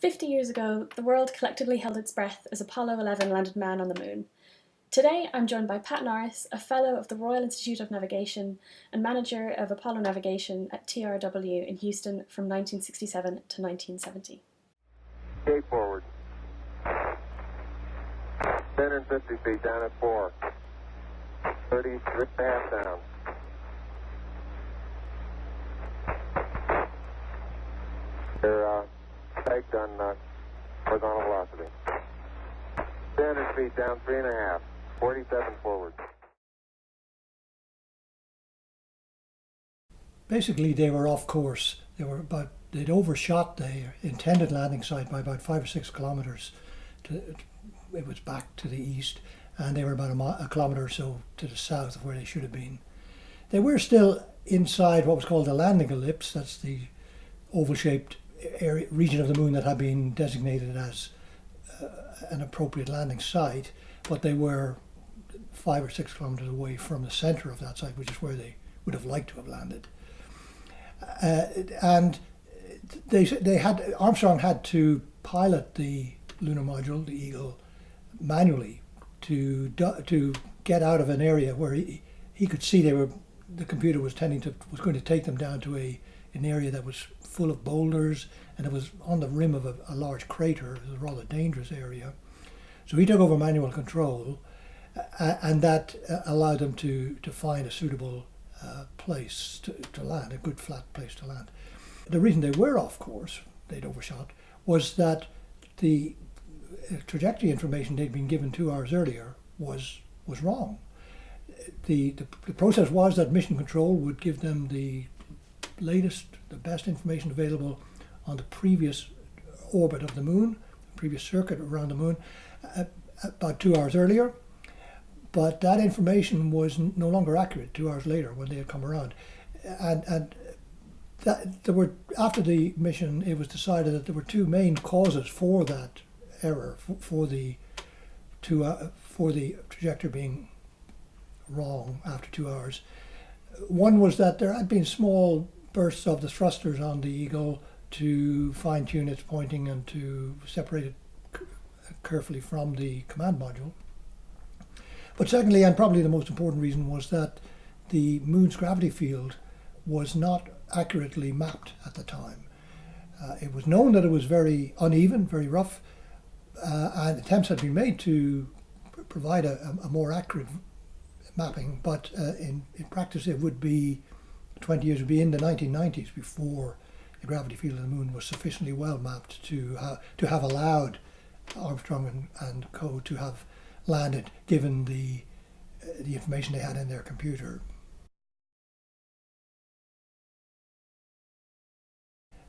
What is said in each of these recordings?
50 years ago, the world collectively held its breath as Apollo 11 landed man on the moon. Today, I'm joined by Pat Norris, a Fellow of the Royal Institute of Navigation and Manager of Apollo Navigation at TRW in Houston from 1967 to 1970. Gate forward. 10 and 50 feet down at 4. 33.5 down. They're pegged on horizontal velocity. 10 feet down, 3.5. 47 forward. Basically, they were off course. They'd overshot their intended landing site by about 5 or 6 kilometers. It was back to the east, and they were about a kilometer or so to the south of where they should have been. They were still inside what was called the landing ellipse. That's the oval-shaped region of the moon that had been designated as an appropriate landing site, but they were 5 or 6 kilometers away from the center of that site, which is where they would have liked to have landed. And Armstrong had to pilot the lunar module, the Eagle, manually to get out of an area where he could see the computer was going to take them down to an area that was full of boulders, and it was on the rim of a large crater. It was a rather dangerous area. So he took over manual control, and that allowed them to find a suitable place to land, a good flat place to land. The reason they were off course, they'd overshot, was that the trajectory information they'd been given 2 hours earlier was wrong. The process was that mission control would give them the latest, the best information available on the previous orbit of the moon, previous circuit around the moon, about 2 hours earlier. But that information was no longer accurate 2 hours later when they had come around. And after the mission, it was decided that there were 2 main causes for that error, for the trajectory being wrong after 2 hours. One was that there had been small bursts of the thrusters on the Eagle to fine-tune its pointing and to separate it carefully from the command module. But secondly, and probably the most important reason, was that the moon's gravity field was not accurately mapped at the time. It was known that it was very uneven, very rough, and attempts had been made to provide a more accurate mapping, but in practice it would be 20 years, would be in the 1990s before the gravity field of the moon was sufficiently well mapped to have allowed Armstrong and co. to have landed, given the information they had in their computer.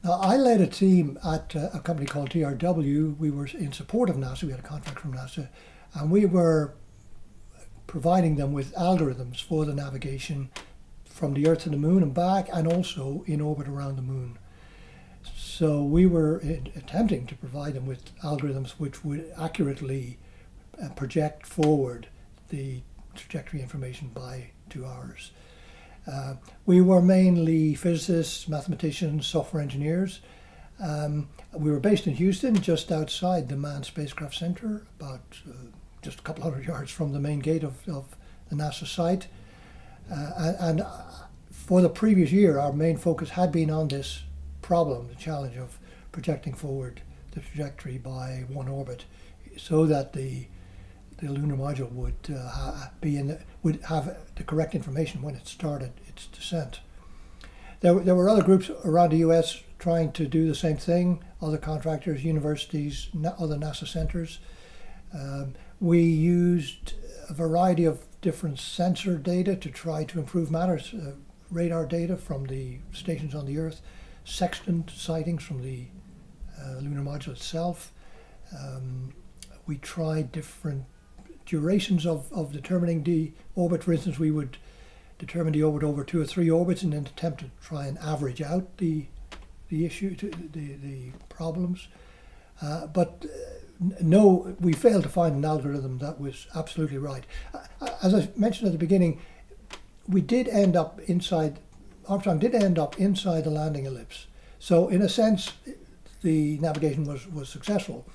Now, I led a team at a company called TRW. We were in support of NASA. We had a contract from NASA, and we were providing them with algorithms for the navigation from the Earth to the moon and back, and also in orbit around the moon. So we were attempting to provide them with algorithms which would accurately project forward the trajectory information by 2 hours. We were mainly physicists, mathematicians, software engineers. We were based in Houston, just outside the Manned Spacecraft Center, about just a couple hundred yards from the main gate of the NASA site. And for the previous year, our main focus had been on this problem, the challenge of projecting forward the trajectory by one orbit, so that the lunar module would have the correct information when it started its descent. There were other groups around the U.S. trying to do the same thing, other contractors, universities, other NASA centers. We used a variety of different sensor data to try to improve matters, radar data from the stations on the Earth, sextant sightings from the lunar module itself. We tried different durations of determining the orbit. For instance, we would determine the orbit over 2 or 3 orbits and then attempt to try and average out the problems. But no, we failed to find an algorithm that was absolutely right. As I mentioned at the beginning, Armstrong did end up inside the landing ellipse. So in a sense, the navigation was successful,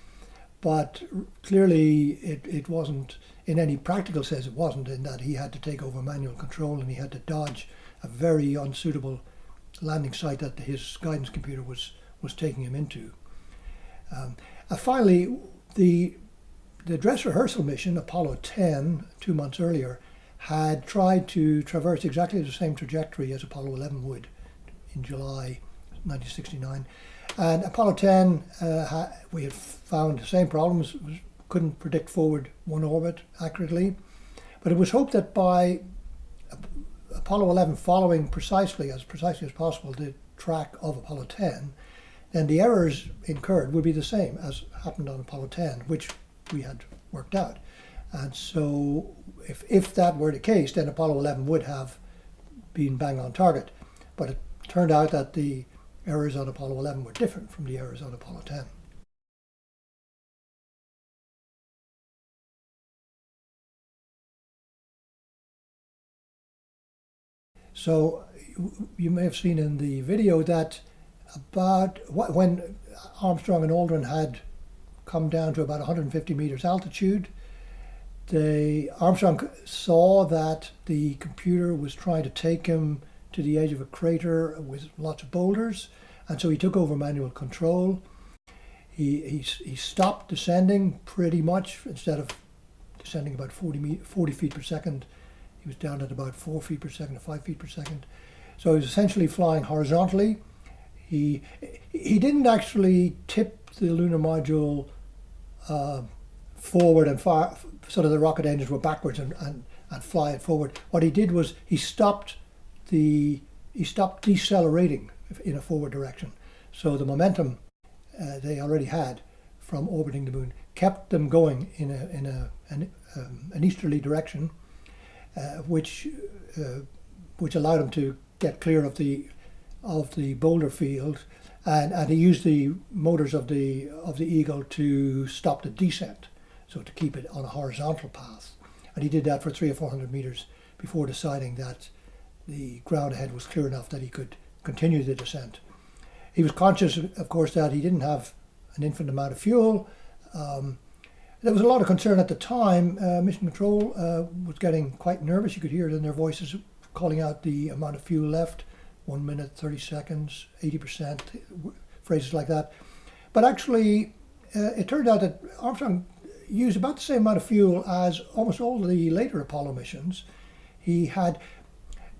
but clearly it wasn't, in any practical sense it wasn't, in that he had to take over manual control and he had to dodge a very unsuitable landing site that his guidance computer was taking him into. Finally, the dress rehearsal mission, Apollo 10, 2 months earlier, had tried to traverse exactly the same trajectory as Apollo 11 would in July 1969. And Apollo 10, we had found the same problems, couldn't predict forward one orbit accurately. But it was hoped that by Apollo 11 following precisely as possible the track of Apollo 10, then the errors incurred would be the same as happened on Apollo 10, which we had worked out. And so if that were the case, then Apollo 11 would have been bang on target. But it turned out that the errors on Apollo 11 were different from the errors on Apollo 10. So you may have seen in the video that when Armstrong and Aldrin had come down to about 150 meters altitude, Armstrong saw that the computer was trying to take him to the edge of a crater with lots of boulders, and so he took over manual control. He stopped descending pretty much. Instead of descending about 40 feet per second, he was down at about 4 feet per second or 5 feet per second. So he was essentially flying horizontally. He didn't actually tip the lunar module forward and far, so that the rocket engines were backwards and fly it forward. What he did was he stopped decelerating in a forward direction. So the momentum they already had from orbiting the moon kept them going in an easterly direction, which allowed him to get clear of the boulder field, and he used the motors of the Eagle to stop the descent, so to keep it on a horizontal path. And he did that for 300 or 400 meters before deciding that the ground ahead was clear enough that he could continue the descent. He was conscious, of course, that he didn't have an infinite amount of fuel. There was a lot of concern at the time. Mission Control was getting quite nervous. You could hear it in their voices calling out the amount of fuel left, 1 minute, 30 seconds, 80%, phrases like that. But actually, it turned out that Armstrong used about the same amount of fuel as almost all the later Apollo missions. He had,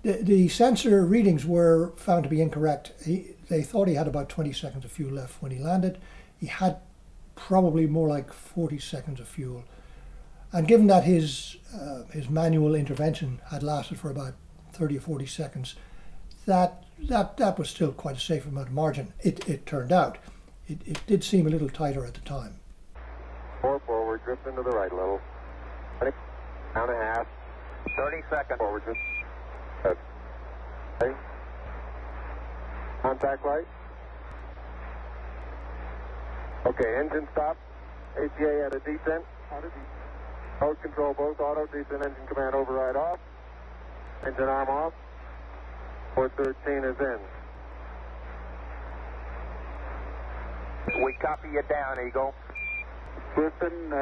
the sensor readings were found to be incorrect. They thought he had about 20 seconds of fuel left when he landed. He had probably more like 40 seconds of fuel. And given that his manual intervention had lasted for about 30 or 40 seconds, that was still quite a safe amount of margin. It turned out. It did seem a little tighter at the time. 4 forward, drift into the right a little. Down a half. 30 seconds. Forward, drift. Okay. Contact light. Okay, engine stop. ACA at a descent. Mode control both auto, descent engine command override off. Engine arm off. 413 is in. We copy you down, Eagle. Griffin,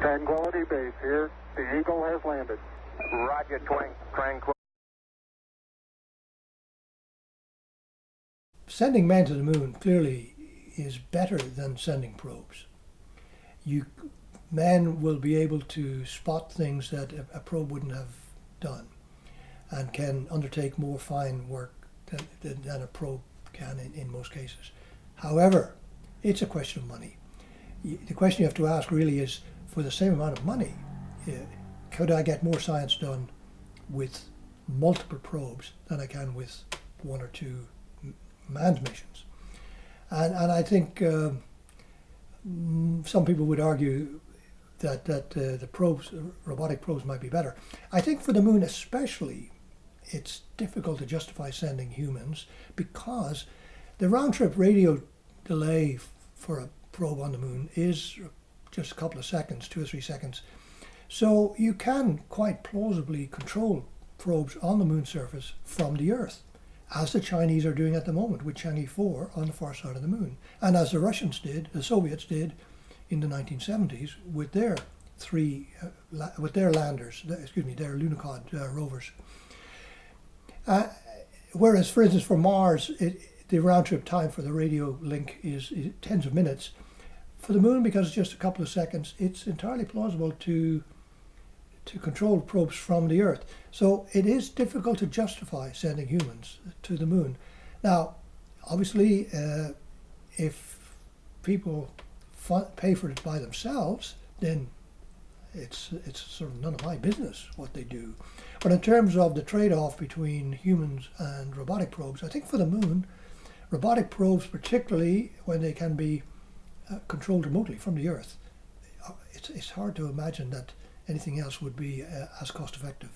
Tranquility Base here. The Eagle has landed. Roger, Tranquility. Sending men to the moon clearly is better than sending probes. Men will be able to spot things that a probe wouldn't have done, and can undertake more fine work than a probe can in most cases. However, it's a question of money. The question you have to ask really is, for the same amount of money, could I get more science done with multiple probes than I can with 1 or 2 manned missions? And I think some people would argue that the probes, robotic probes, might be better. I think for the moon especially, it's difficult to justify sending humans because the round-trip radio delay for a probe on the moon is just a couple of seconds, 2 or 3 seconds. So you can quite plausibly control probes on the moon surface from the Earth. as the Chinese are doing at the moment with Chang'e 4 on the far side of the moon, and as the Russians did, the Soviets did in the 1970s with their with their landers, their Lunokhod rovers. Whereas, for instance, for Mars, the round trip time for the radio link is tens of minutes. For the moon, because it's just a couple of seconds, it's entirely plausible to control probes from the Earth. So it is difficult to justify sending humans to the moon. Now, obviously, if people pay for it by themselves, then it's sort of none of my business what they do. But in terms of the trade-off between humans and robotic probes, I think for the moon, robotic probes, particularly when they can be controlled remotely from the Earth, it's hard to imagine that anything else would be as cost effective.